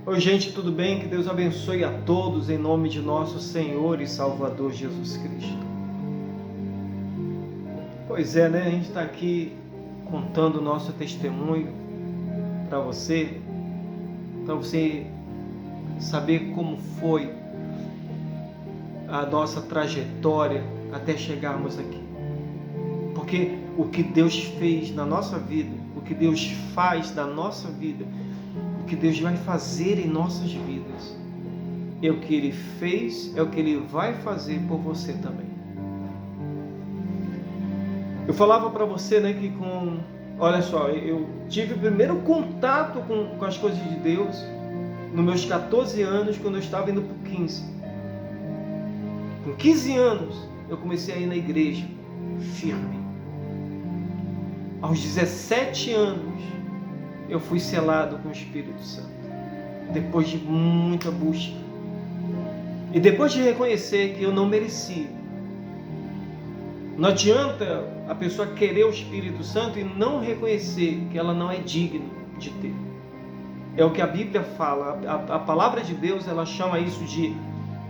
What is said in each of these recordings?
Oi, gente, tudo bem? Que Deus abençoe a todos em nome de nosso Senhor e Salvador Jesus Cristo. Pois é, né? A gente está aqui contando o nosso testemunho para você saber como foi a nossa trajetória até chegarmos aqui. Porque o que Deus fez na nossa vida, o que Deus faz na nossa vida, o que Deus vai fazer em nossas vidas, é o que Ele fez, é o que Ele vai fazer por você também. Eu falava para você, né, que olha só, eu tive o primeiro contato com as coisas de Deus nos meus 14 anos, quando eu estava indo para 15. Com 15 anos, eu comecei a ir na igreja, firme. Aos 17 anos, eu fui selado com o Espírito Santo, depois de muita busca. E depois de reconhecer que eu não merecia. Não adianta a pessoa querer o Espírito Santo e não reconhecer que ela não é digna de ter. É o que a Bíblia fala. A palavra de Deus, ela chama isso de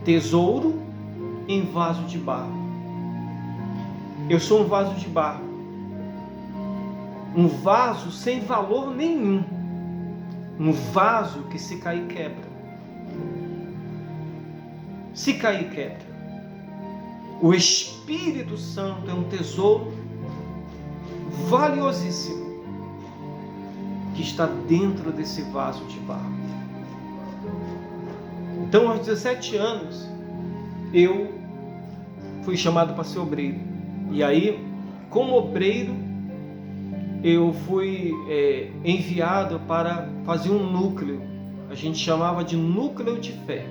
tesouro em vaso de barro. Eu sou um vaso de barro. Um vaso sem valor nenhum. Um vaso que se cair quebra. Se cair quebra. O Espírito Santo é um tesouro valiosíssimo que está dentro desse vaso de barro. Então, aos 17 anos, eu fui chamado para ser obreiro. E aí, como obreiro, eu fui enviado para fazer um núcleo. A gente chamava de núcleo de fé.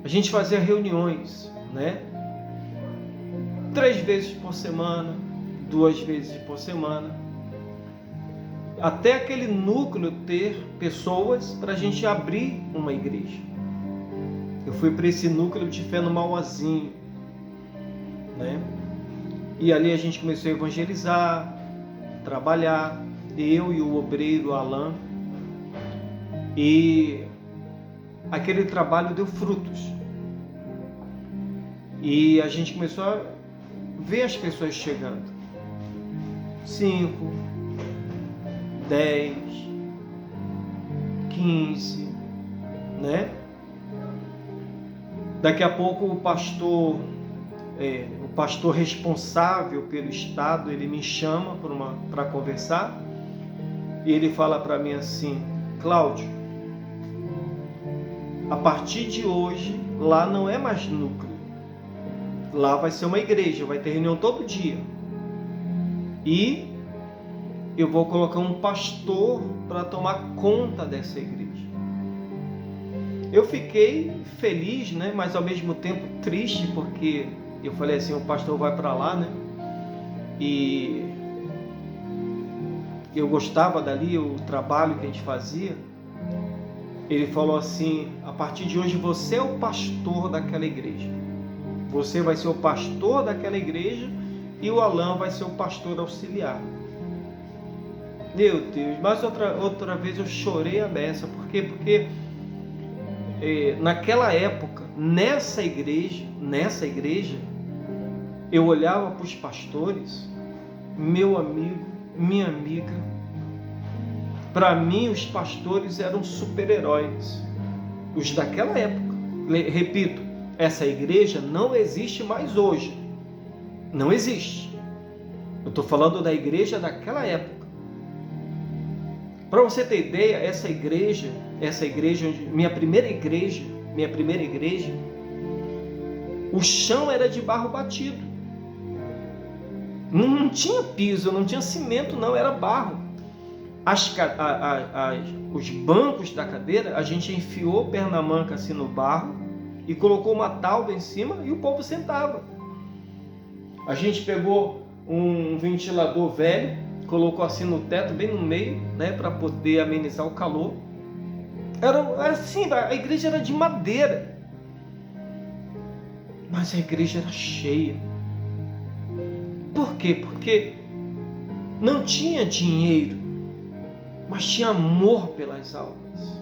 A gente fazia reuniões, né? 3 vezes por semana, 2 vezes por semana, até aquele núcleo ter pessoas para a gente abrir uma igreja. Eu fui para esse núcleo de fé no Mauazinho, né? E ali a gente começou a evangelizar, trabalhar, eu e o obreiro Alain, e aquele trabalho deu frutos. E a gente começou a ver as pessoas chegando. 5, 10, 15, né? Daqui a pouco o pastor responsável pelo estado, ele me chama para conversar, e ele fala para mim assim: Cláudio, a partir de hoje lá não é mais núcleo, lá vai ser uma igreja, vai ter reunião todo dia, e eu vou colocar um pastor para tomar conta dessa igreja. Eu fiquei feliz, né, mas ao mesmo tempo triste, porque eu falei assim, o pastor vai para lá, né, e eu gostava dali, o trabalho que a gente fazia. Ele falou assim: a partir de hoje você é o pastor daquela igreja. Você vai ser o pastor daquela igreja e o Alain vai ser o pastor auxiliar. Meu Deus, mas outra vez eu chorei a beça. Por quê? Porque naquela época, nessa igreja, eu olhava para os pastores, meu amigo, minha amiga. Para mim, os pastores eram super-heróis. Os daquela época. Repito, essa igreja não existe mais hoje. Não existe. Eu estou falando da igreja daquela época. Para você ter ideia, essa igreja, minha primeira igreja, o chão era de barro batido. Não tinha piso, não tinha cimento, não, era barro. Os bancos da cadeira, a gente enfiou perna manca assim no barro e colocou uma tauba em cima e o povo sentava. A gente pegou um ventilador velho, colocou assim no teto, bem no meio, né, para poder amenizar o calor. Era assim, a igreja era de madeira, mas a igreja era cheia. Por quê? Porque não tinha dinheiro, mas tinha amor pelas almas.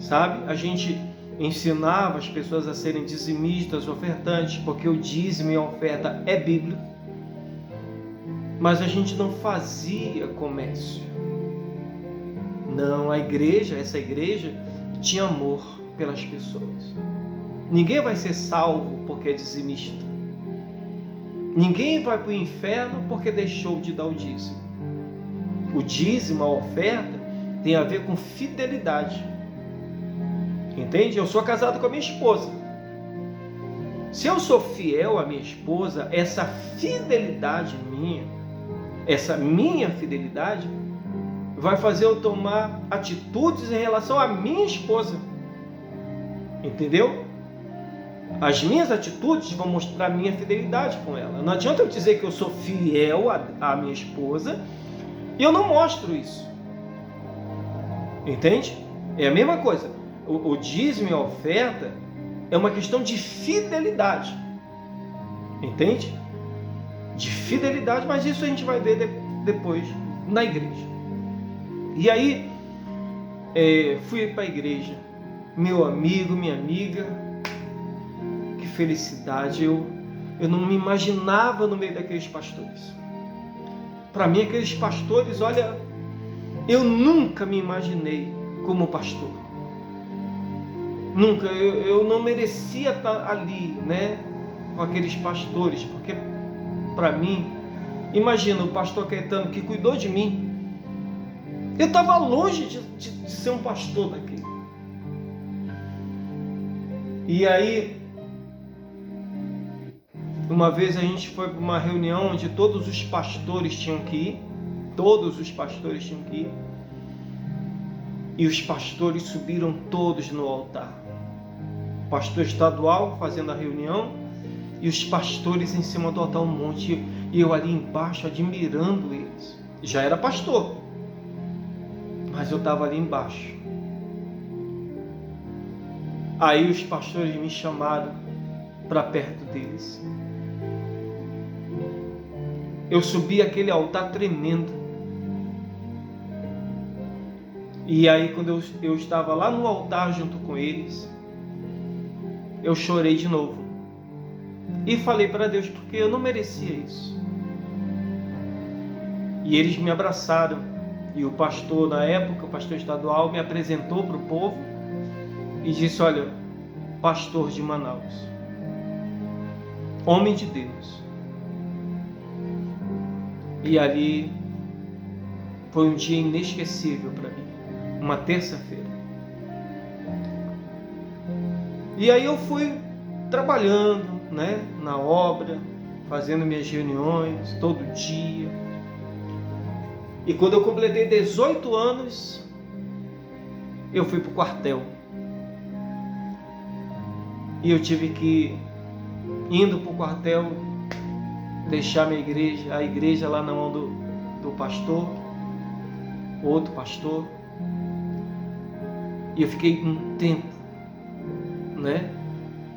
sabe? A gente ensinava as pessoas a serem dizimistas, ofertantes, porque o dízimo e a oferta é bíblico, mas a gente não fazia comércio. Não, essa igreja tinha amor pelas pessoas. Ninguém vai ser salvo porque é dizimista. Ninguém vai para o inferno porque deixou de dar o dízimo. O dízimo, a oferta, tem a ver com fidelidade. Entende? Eu sou casado com a minha esposa. Se eu sou fiel à minha esposa, essa fidelidade minha, essa minha fidelidade, vai fazer eu tomar atitudes em relação à minha esposa. Entendeu? As minhas atitudes vão mostrar a minha fidelidade com ela. Não adianta eu dizer que eu sou fiel à minha esposa e eu não mostro isso. Entende? É a mesma coisa. O dízimo e a oferta é uma questão de fidelidade. Entende? De fidelidade, mas isso a gente vai ver depois na igreja. E aí, fui para a igreja. Meu amigo, minha amiga, que felicidade. Eu não me imaginava no meio daqueles pastores. Para mim, aqueles pastores, olha, eu nunca me imaginei como pastor. Nunca, eu não merecia estar ali, né, com aqueles pastores, porque para mim, imagina o pastor Caetano que cuidou de mim. Eu estava longe de ser um pastor daquele. E aí, uma vez a gente foi para uma reunião onde todos os pastores tinham que ir. Todos os pastores tinham que ir. E os pastores subiram todos no altar. O pastor estadual fazendo a reunião e os pastores em cima do altar, um monte. E eu ali embaixo admirando eles. Já era pastor, mas eu estava ali embaixo. Aí os pastores me chamaram para perto deles. Eu subi aquele altar tremendo. E aí quando eu estava lá no altar junto com eles, eu chorei de novo. E falei para Deus, porque eu não merecia isso. E eles me abraçaram. E o pastor, na época, o pastor estadual, me apresentou para o povo e disse, olha, pastor de Manaus, homem de Deus. E ali foi um dia inesquecível para mim, uma terça-feira. E aí eu fui trabalhando, né, na obra, fazendo minhas reuniões todo dia. E quando eu completei 18 anos, eu fui para o quartel. E eu tive que, indo para o quartel, deixar a igreja lá na mão do pastor, outro pastor. E eu fiquei um tempo, né,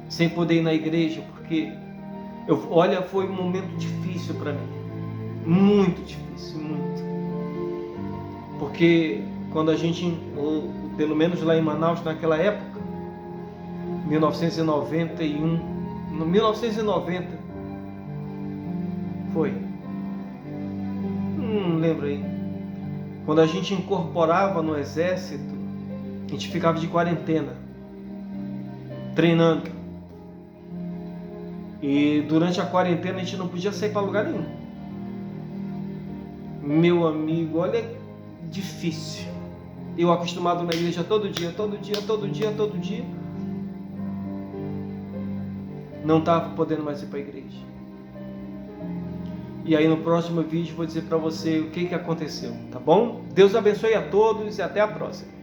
sem poder ir na igreja, porque, olha, foi um momento difícil para mim. Muito difícil, muito. Porque quando a gente, pelo menos lá em Manaus, naquela época, 1991, no 1990, foi, não lembro aí, quando a gente incorporava no exército, a gente ficava de quarentena, treinando, e durante a quarentena a gente não podia sair para lugar nenhum. Meu amigo, olha, difícil. Eu acostumado na igreja todo dia, não estava podendo mais ir para a igreja. E aí no próximo vídeo vou dizer para você o que aconteceu, tá bom? Deus abençoe a todos e até a próxima.